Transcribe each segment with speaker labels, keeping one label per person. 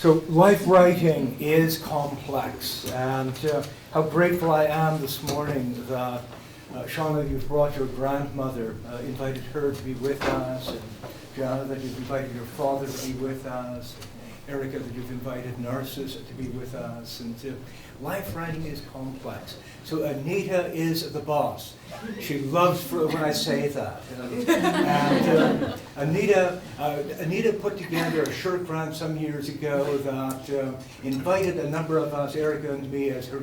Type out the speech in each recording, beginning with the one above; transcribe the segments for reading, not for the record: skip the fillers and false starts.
Speaker 1: So life writing is complex, and how grateful I am this morning that Shauna, you've brought your grandmother, invited her to be with us, and Jana, that you've invited your father to be with us, and Erica, that you've invited nurses to be with us, and life writing is complex. So Anita is the boss. She loves when I say that. And Anita put together a short grant some years ago that invited a number of us, Erica and me, as her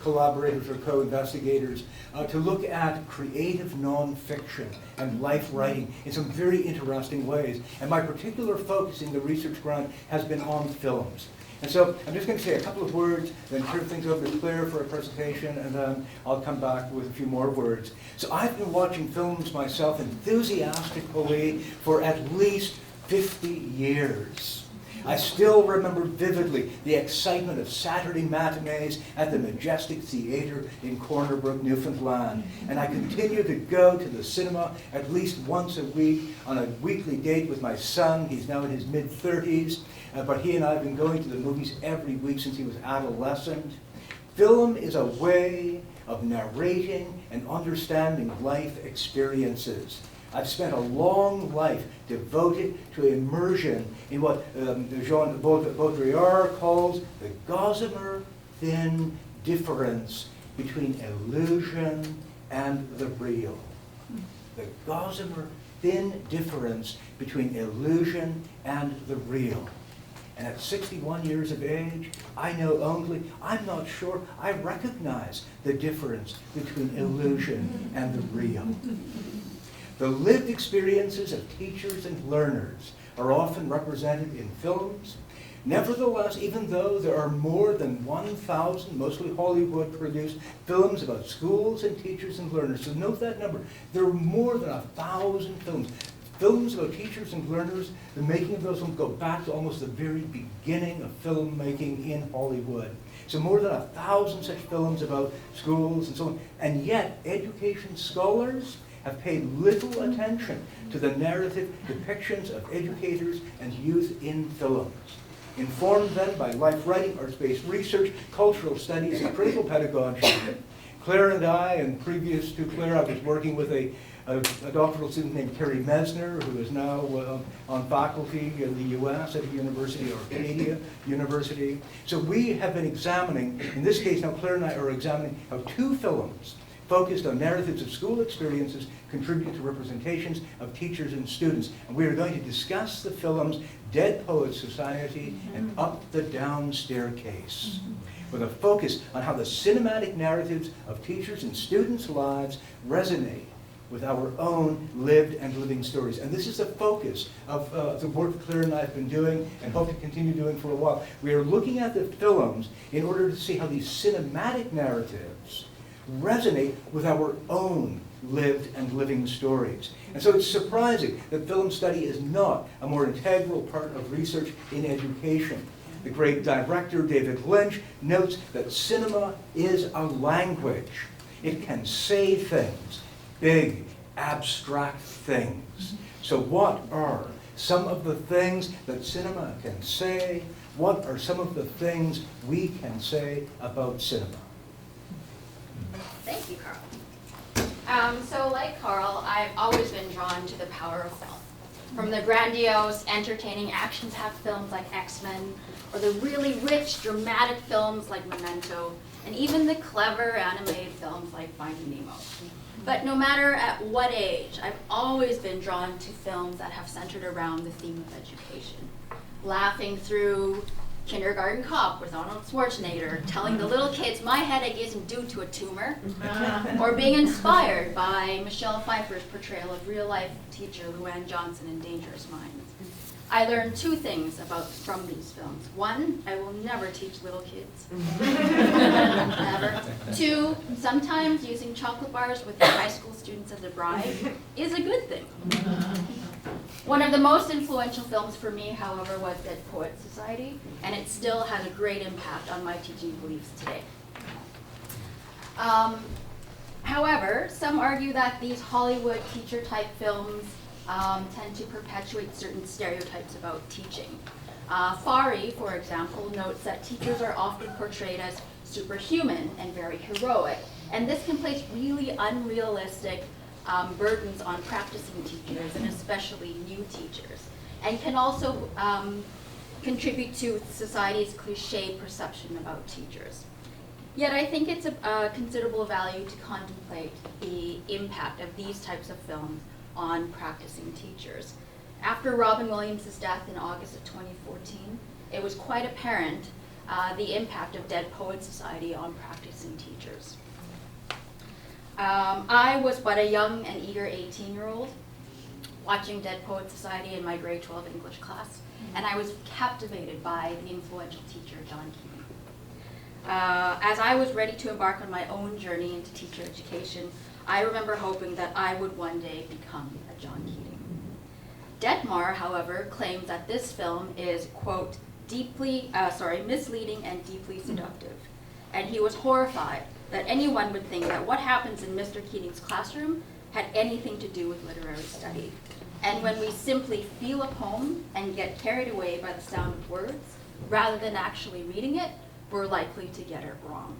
Speaker 1: collaborators or co-investigators, to look at creative nonfiction and life writing in some very interesting ways. And my particular focus in the research grant has been on films. And so I'm just going to say a couple of words, then turn things over to Claire for a presentation, and then I'll come back with a few more words. So I've been watching films myself enthusiastically for at least 50 years. I still remember vividly the excitement of Saturday matinees at the Majestic Theatre in Corner Brook, Newfoundland. And I continue to go to the cinema at least once a week on a weekly date with my son. He's now in his mid-30s, but he and I have been going to the movies every week since he was adolescent. Film is a way of narrating and understanding life experiences. I've spent a long life devoted to immersion in what Jean Baudrillard calls the gossamer thin difference between illusion and the real. The gossamer thin difference between illusion and the real. And at 61 years of age, I'm not sure I recognize the difference between illusion and the real. The lived experiences of teachers and learners are often represented in films. Nevertheless, even though there are more than 1,000, mostly Hollywood-produced, films about schools and teachers and learners, so note that number, there are more than 1,000 films. Films about teachers and learners, the making of those films go back to almost the very beginning of filmmaking in Hollywood. So more than 1,000 such films about schools and so on. And yet, education scholars have paid little attention to the narrative depictions of educators and youth in films. Informed then by life writing, arts-based research, cultural studies, and critical pedagogy, Claire and I, and previous to Claire, I was working with a doctoral student named Terry Mesner, who is now on faculty in the US at the University of Arcadia University. So we have been examining, in this case now Claire and I are examining how two films focused on narratives of school experiences contribute to representations of teachers and students. And we are going to discuss the films Dead Poets Society and Up the Down Staircase, with a focus on how the cinematic narratives of teachers and students' lives resonate with our own lived and living stories. And this is the focus of the work Claire and I have been doing and hope to continue doing for a while. We are looking at the films in order to see how these cinematic narratives resonate with our own lived and living stories. And so it's surprising that film study is not a more integral part of research in education. The great director David Lynch notes that cinema is a language. It can say things, big, abstract things. So what are some of the things that cinema can say? What are some of the things we can say about cinema?
Speaker 2: Thank you, Carl. So like Carl, I've always been drawn to the power of film. From the grandiose, entertaining action-packed films like X-Men, or the really rich, dramatic films like Memento, and even the clever animated films like Finding Nemo. But no matter at what age, I've always been drawn to films that have centered around the theme of education. Laughing through Kindergarten Cop with Arnold Schwarzenegger telling the little kids my headache isn't due to a tumor, or being inspired by Michelle Pfeiffer's portrayal of real-life teacher Luann Johnson in Dangerous Minds. I learned two things from these films. One, I will never teach little kids. Never. Two, sometimes using chocolate bars with your high school students as a bribe is a good thing. One of the most influential films for me, however, was Dead Poets Society, and it still has a great impact on my teaching beliefs today. However, some argue that these Hollywood teacher-type films tend to perpetuate certain stereotypes about teaching. Fari, for example, notes that teachers are often portrayed as superhuman and very heroic, and this can place really unrealistic burdens on practicing teachers, and especially new teachers, and can also contribute to society's cliche perception about teachers. Yet I think it's a considerable value to contemplate the impact of these types of films on practicing teachers. After Robin Williams' death in August of 2014, it was quite apparent the impact of Dead Poets Society on practicing teachers. I was but a young and eager 18-year-old watching Dead Poets Society in my grade 12 English class, and I was captivated by the influential teacher, John Keating. As I was ready to embark on my own journey into teacher education, I remember hoping that I would one day become a John Keating. Detmar, however, claims that this film is, quote, misleading and deeply seductive. And he was horrified that anyone would think that what happens in Mr. Keating's classroom had anything to do with literary study. And when we simply feel a poem and get carried away by the sound of words, rather than actually reading it, we're likely to get it wrong.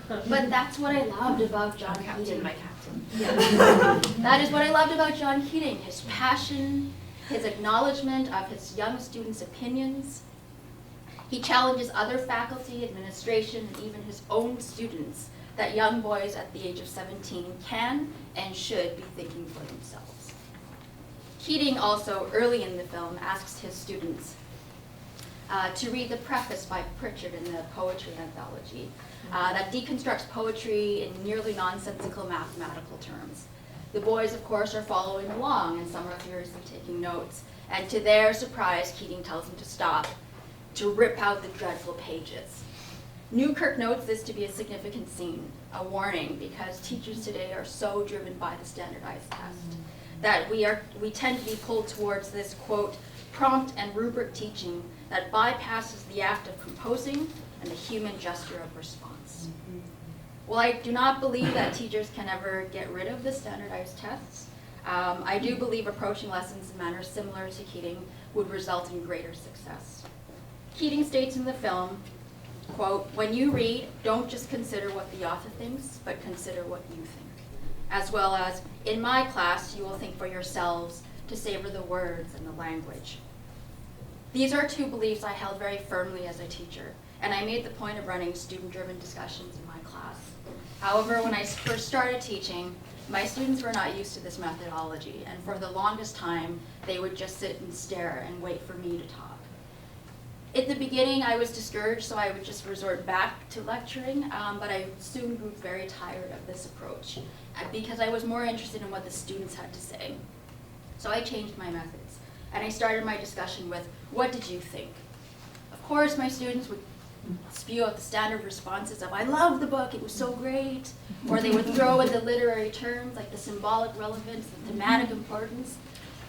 Speaker 2: But that's what I loved about John Keating. My captain. Yeah. That is what I loved about John Keating, his passion, his acknowledgement of his young students' opinions. He challenges other faculty, administration, and even his own students that young boys at the age of 17 can and should be thinking for themselves. Keating also, early in the film, asks his students to read the preface by Pritchard in the poetry anthology that deconstructs poetry in nearly nonsensical mathematical terms. The boys, of course, are following along, and some are furiously taking notes. And to their surprise, Keating tells them to stop, to rip out the dreadful pages. Newkirk notes this to be a significant scene, a warning, because teachers today are so driven by the standardized test that we tend to be pulled towards this, quote, prompt and rubric teaching that bypasses the act of composing and the human gesture of response. Well, I do not believe that teachers can ever get rid of the standardized tests. I do believe approaching lessons in manners similar to Keating would result in greater success. Keating states in the film, quote, when you read, don't just consider what the author thinks, but consider what you think. As well as, in my class, you will think for yourselves to savor the words and the language. These are two beliefs I held very firmly as a teacher, and I made the point of running student-driven discussions in my class. However, when I first started teaching, my students were not used to this methodology, and for the longest time, they would just sit and stare and wait for me to talk. At the beginning, I was discouraged, so I would just resort back to lecturing, but I soon grew very tired of this approach because I was more interested in what the students had to say. So I changed my methods, and I started my discussion with, what did you think? Of course, my students would spew out the standard responses of, I love the book, it was so great, or they would throw in the literary terms like the symbolic relevance, the thematic importance.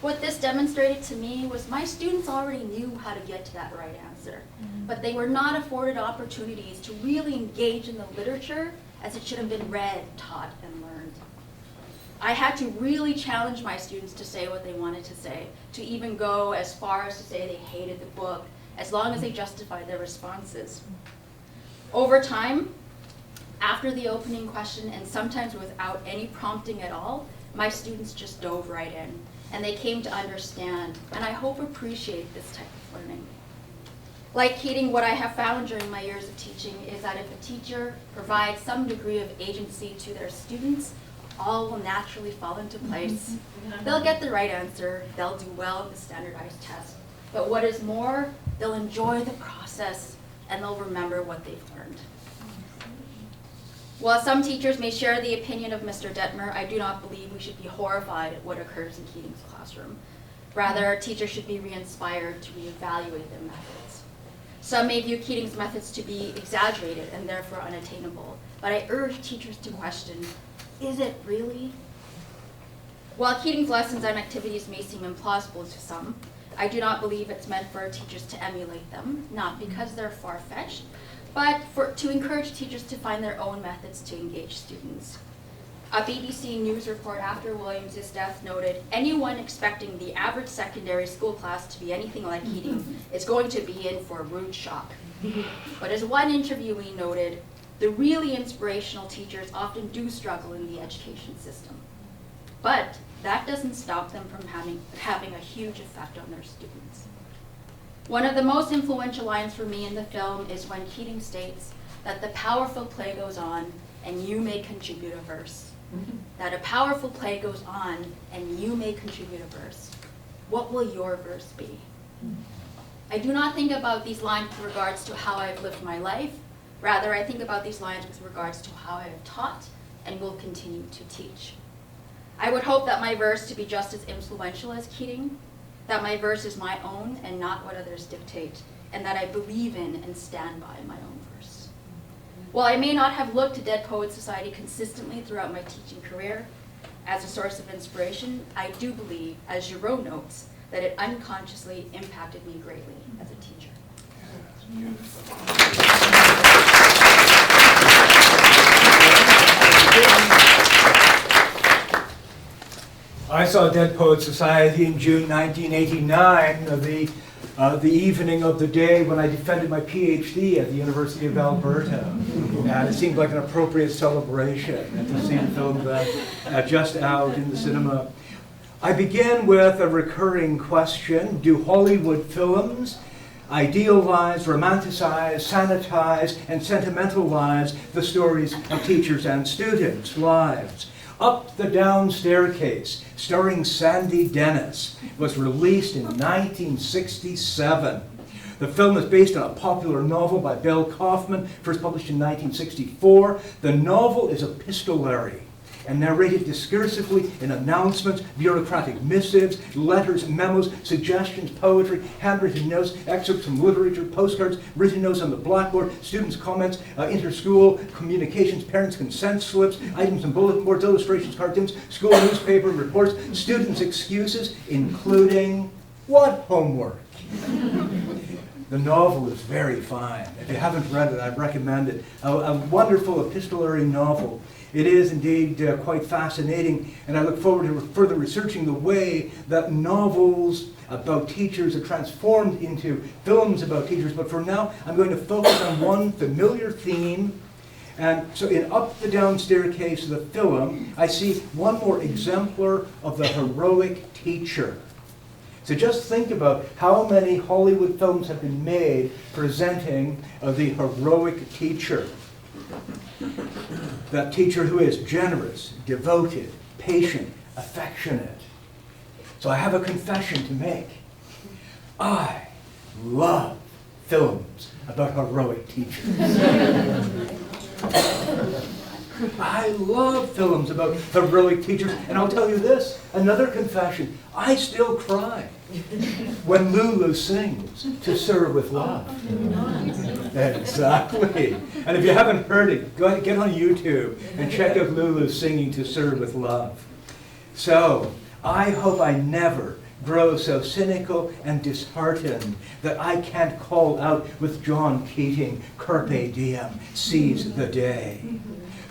Speaker 2: What this demonstrated to me was my students already knew how to get to that right answer, but they were not afforded opportunities to really engage in the literature as it should have been read, taught, and learned. I had to really challenge my students to say what they wanted to say, to even go as far as to say they hated the book, as long as they justified their responses. Over time, after the opening question, and sometimes without any prompting at all, my students just dove right in, and they came to understand, and I hope appreciate this type of learning. Like Keating, what I have found during my years of teaching is that if a teacher provides some degree of agency to their students, all will naturally fall into place. They'll get the right answer, they'll do well in the standardized test, but what is more, they'll enjoy the process and they'll remember what they've learned. While some teachers may share the opinion of Mr. Detmer, I do not believe we should be horrified at what occurs in Keating's classroom. Rather, teachers should be re-inspired to reevaluate their methods. Some may view Keating's methods to be exaggerated and therefore unattainable, but I urge teachers to question, is it really? While Keating's lessons and activities may seem implausible to some, I do not believe it's meant for teachers to emulate them, not because they're far-fetched, but to encourage teachers to find their own methods to engage students. A BBC News report after Williams' death noted, anyone expecting the average secondary school class to be anything like Keating is going to be in for a rude shock. But as one interviewee noted, the really inspirational teachers often do struggle in the education system. But that doesn't stop them from having a huge effect on their students. One of the most influential lines for me in the film is when Keating states that the powerful play goes on and you may contribute a verse. That a powerful play goes on and you may contribute a verse. What will your verse be? I do not think about these lines with regards to how I've lived my life. Rather, I think about these lines with regards to how I have taught and will continue to teach. I would hope that my verse to be just as influential as Keating, that my verse is my own and not what others dictate, and that I believe in and stand by my own verse. While I may not have looked to Dead Poets Society consistently throughout my teaching career as a source of inspiration, I do believe, as Giraud notes, that it unconsciously impacted me greatly as a teacher.
Speaker 1: I saw Dead Poets Society in June 1989, the evening of the day when I defended my PhD at the University of Alberta. And it seemed like an appropriate celebration to see the film just out in the cinema. I begin with a recurring question: do Hollywood films idealize, romanticize, sanitize, and sentimentalize the stories of teachers and students' lives? Up the Down Staircase, starring Sandy Dennis, was released in 1967. The film is based on a popular novel by Bill Kaufman, first published in 1964. The novel is epistolary and narrated discursively in announcements, bureaucratic missives, letters, memos, suggestions, poetry, handwritten notes, excerpts from literature, postcards, written notes on the blackboard, students' comments, inter-school communications, parents' consent slips, items and bulletin boards, illustrations, cartoons, school newspaper reports, students' excuses, including what homework? The novel is very fine. If you haven't read it, I recommend it. A wonderful epistolary novel. It is indeed quite fascinating, and I look forward to further researching the way that novels about teachers are transformed into films about teachers. But for now, I'm going to focus on one familiar theme. And so in Up the Down Staircase, the film, I see one more exemplar of the heroic teacher. So just think about how many Hollywood films have been made presenting the heroic teacher. That teacher who is generous, devoted, patient, affectionate. So I have a confession to make. I love films about heroic teachers. I love films about heroic teachers, and I'll tell you this, another confession. I still cry when Lulu sings To Serve with Love. Exactly. And if you haven't heard it, go ahead, get on YouTube and check out Lulu singing To Serve with Love. So, I hope I never grow so cynical and disheartened that I can't call out with John Keating, Carpe Diem, seize the day.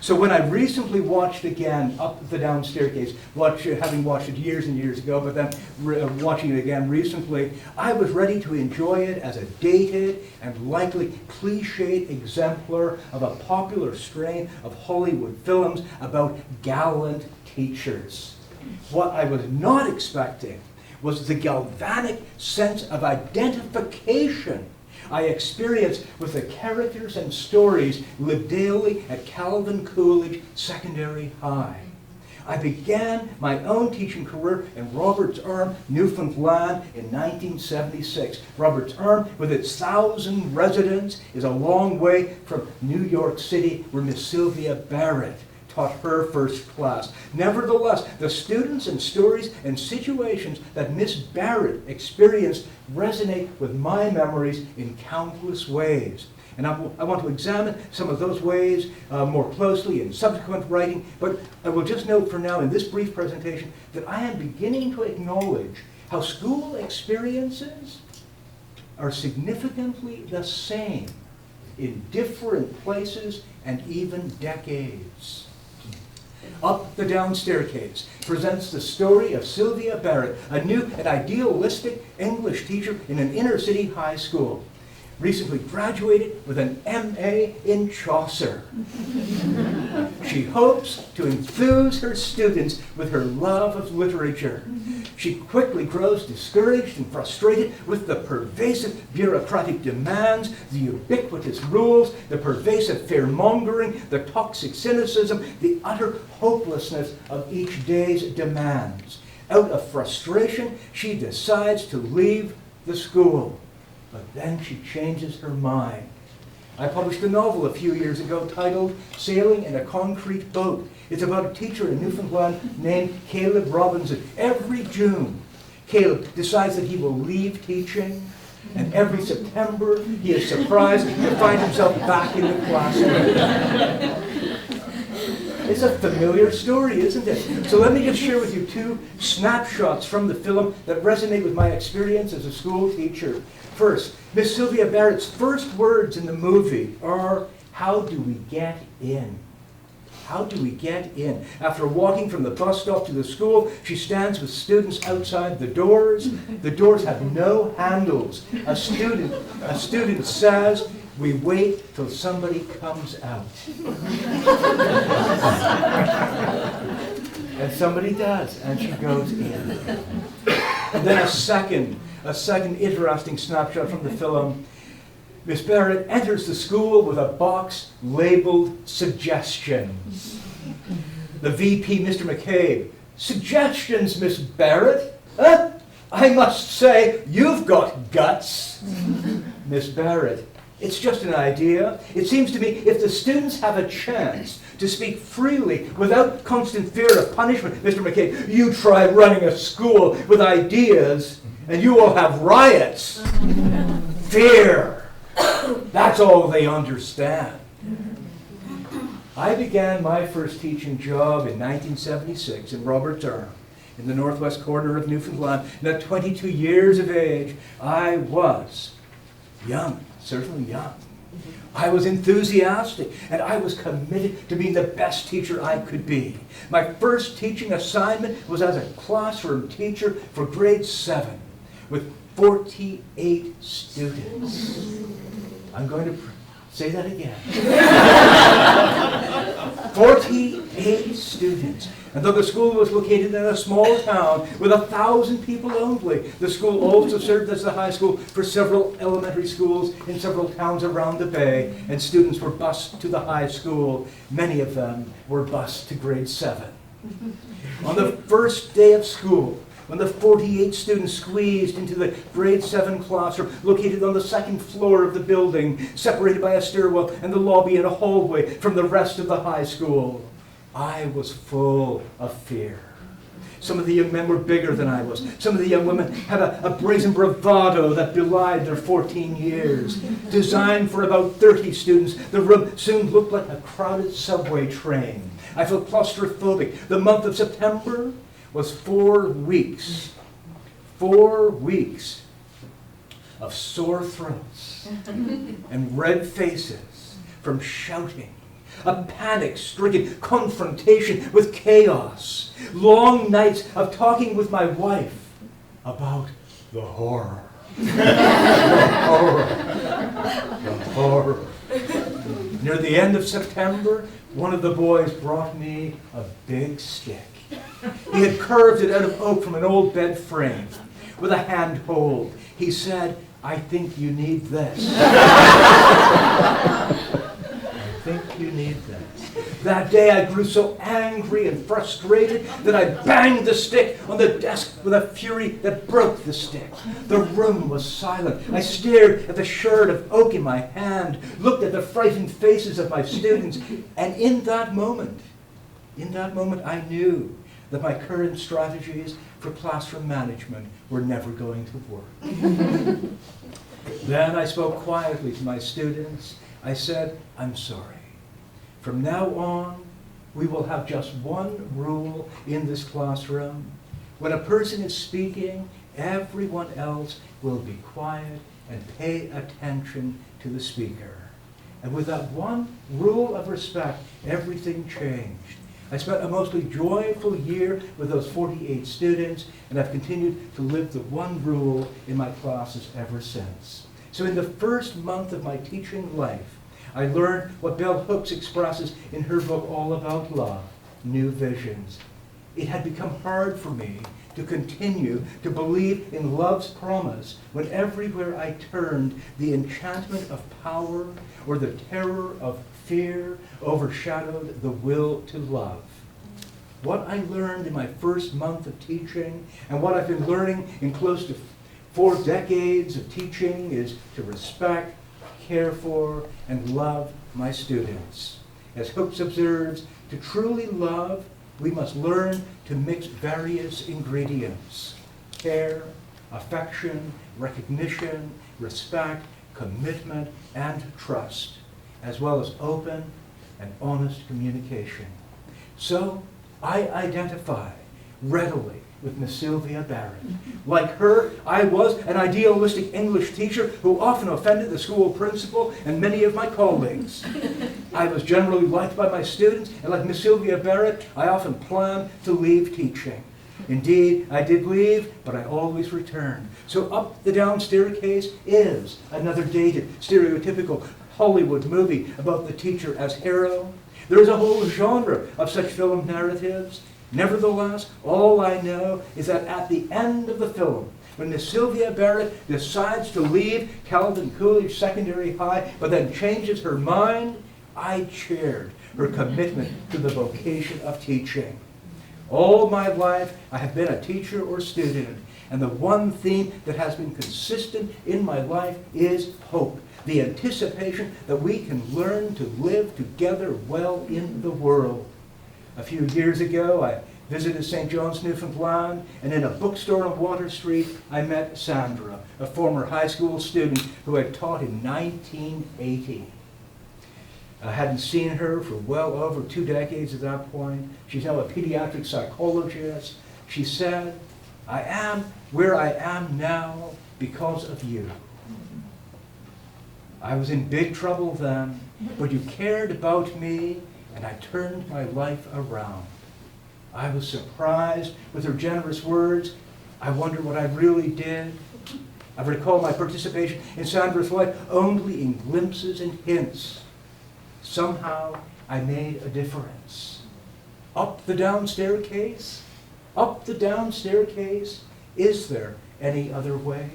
Speaker 1: So when I recently watched again Up the Down Staircase, having watched it years and years ago, but then watching it again recently, I was ready to enjoy it as a dated and likely cliched exemplar of a popular strain of Hollywood films about gallant teachers. What I was not expecting was the galvanic sense of identification I experienced with the characters and stories lived daily at Calvin Coolidge Secondary High. I began my own teaching career in Roberts Arm, Newfoundland in 1976. Roberts Arm, with its 1,000 residents, is a long way from New York City, where Miss Sylvia Barrett taught her first class. Nevertheless, the students and stories and situations that Miss Barrett experienced resonate with my memories in countless ways. And I want to examine some of those ways more closely in subsequent writing, but I will just note for now in this brief presentation that I am beginning to acknowledge how school experiences are significantly the same in different places and even decades. Up the Down Staircase presents the story of Sylvia Barrett, a new and idealistic English teacher in an inner city high school. Recently graduated with an MA in Chaucer. She hopes to enthuse her students with her love of literature. She quickly grows discouraged and frustrated with the pervasive bureaucratic demands, the ubiquitous rules, the pervasive fear-mongering, the toxic cynicism, the utter hopelessness of each day's demands. Out of frustration, she decides to leave the school. But then she changes her mind. I published a novel a few years ago titled Sailing in a Concrete Boat. It's about a teacher in Newfoundland named Caleb Robinson. Every June, Caleb decides that he will leave teaching, and every September he is surprised to find himself back in the classroom. It's a familiar story, isn't it? So let me just share with you two snapshots from the film that resonate with my experience as a school teacher. First, Miss Sylvia Barrett's first words in the movie are, "How do we get in?" How do we get in? After walking from the bus stop to the school, she stands with students outside the doors. The doors have no handles. A student says, "We wait till somebody comes out." And somebody does, and she goes in. And then a second interesting snapshot from the film. Miss Barrett enters the school with a box labeled suggestions. The VP, Mr. McCabe, "Suggestions, Miss Barrett? Huh? I must say, you've got guts." Miss Barrett, "It's just an idea. It seems to me if the students have a chance to speak freely without constant fear of punishment, Mr. McCabe, you try running a school with ideas and you will have riots. Fear. That's all they understand." I began my first teaching job in 1976 in Roberts Arm, in the northwest corner of Newfoundland. And at 22 years of age, I was young, certainly young. I was enthusiastic, and I was committed to being the best teacher I could be. My first teaching assignment was as a classroom teacher for grade 7 with 48 students. I'm going to say that again. 48 students. And though the school was located in a small town with 1,000 people only, the school also served as the high school for several elementary schools in several towns around the bay, and students were bused to the high school. Many of them were bused to grade 7. On the first day of school, when the 48 students squeezed into the grade 7 classroom located on the second floor of the building, separated by a stairwell and the lobby and a hallway from the rest of the high school, I was full of fear. Some of the young men were bigger than I was. Some of the young women had a brazen bravado that belied their 14 years. Designed for about 30 students, the room soon looked like a crowded subway train. I felt claustrophobic. The month of September was 4 weeks. 4 weeks of sore throats and red faces from shouting. A panic-stricken confrontation with chaos. Long nights of talking with my wife about the horror. The horror. The horror. Near the end of September, one of the boys brought me a big stick. He had carved it out of oak from an old bed frame with a handhold. He said, "I think you need this." I think you need this. That day I grew so angry and frustrated that I banged the stick on the desk with a fury that broke the stick. The room was silent. I stared at the shard of oak in my hand, looked at the frightened faces of my students, and in that moment I knew that my current strategies for classroom management were never going to work. Then I spoke quietly to my students. I said, "I'm sorry. From now on, we will have just one rule in this classroom. When a person is speaking, everyone else will be quiet and pay attention to the speaker." And with that one rule of respect, everything changed. I spent a mostly joyful year with those 48 students, and I've continued to live the one rule in my classes ever since. So in the first month of my teaching life, I learned what Bell Hooks expresses in her book All About Love, New Visions. It had become hard for me to continue to believe in love's promise when everywhere I turned, the enchantment of power or the terror of fear overshadowed the will to love. What I learned in my first month of teaching and what I've been learning in close to 4 decades of teaching is to respect, care for, and love my students. As Hooks observes, to truly love, we must learn to mix various ingredients: care, affection, recognition, respect, commitment, and trust, as well as open and honest communication. So I identify readily with Miss Sylvia Barrett. Like her, I was an idealistic English teacher who often offended the school principal and many of my colleagues. I was generally liked by my students, and like Miss Sylvia Barrett, I often planned to leave teaching. Indeed, I did leave, but I always returned. So Up the Down Staircase is another dated, stereotypical Hollywood movie about the teacher as hero. There is a whole genre of such film narratives. Nevertheless, all I know is that at the end of the film, when Miss Sylvia Barrett decides to leave Calvin Coolidge Secondary High, but then changes her mind, I cheered her commitment to the vocation of teaching. All my life, I have been a teacher or student, and the one theme that has been consistent in my life is hope, the anticipation that we can learn to live together well in the world. A few years ago, I visited St. John's, Newfoundland, and in a bookstore on Water Street, I met Sandra, a former high school student who had taught in 1980. I hadn't seen her for well over 2 decades at that point. She's now a pediatric psychologist. She said, "I am where I am now because of you." I was in big trouble then, but you cared about me, and I turned my life around. I was surprised with her generous words. I wonder what I really did. I recall my participation in Sandra's life only in glimpses and hints. Somehow, I made a difference. Up the down staircase? Up the down staircase? Is there any other way?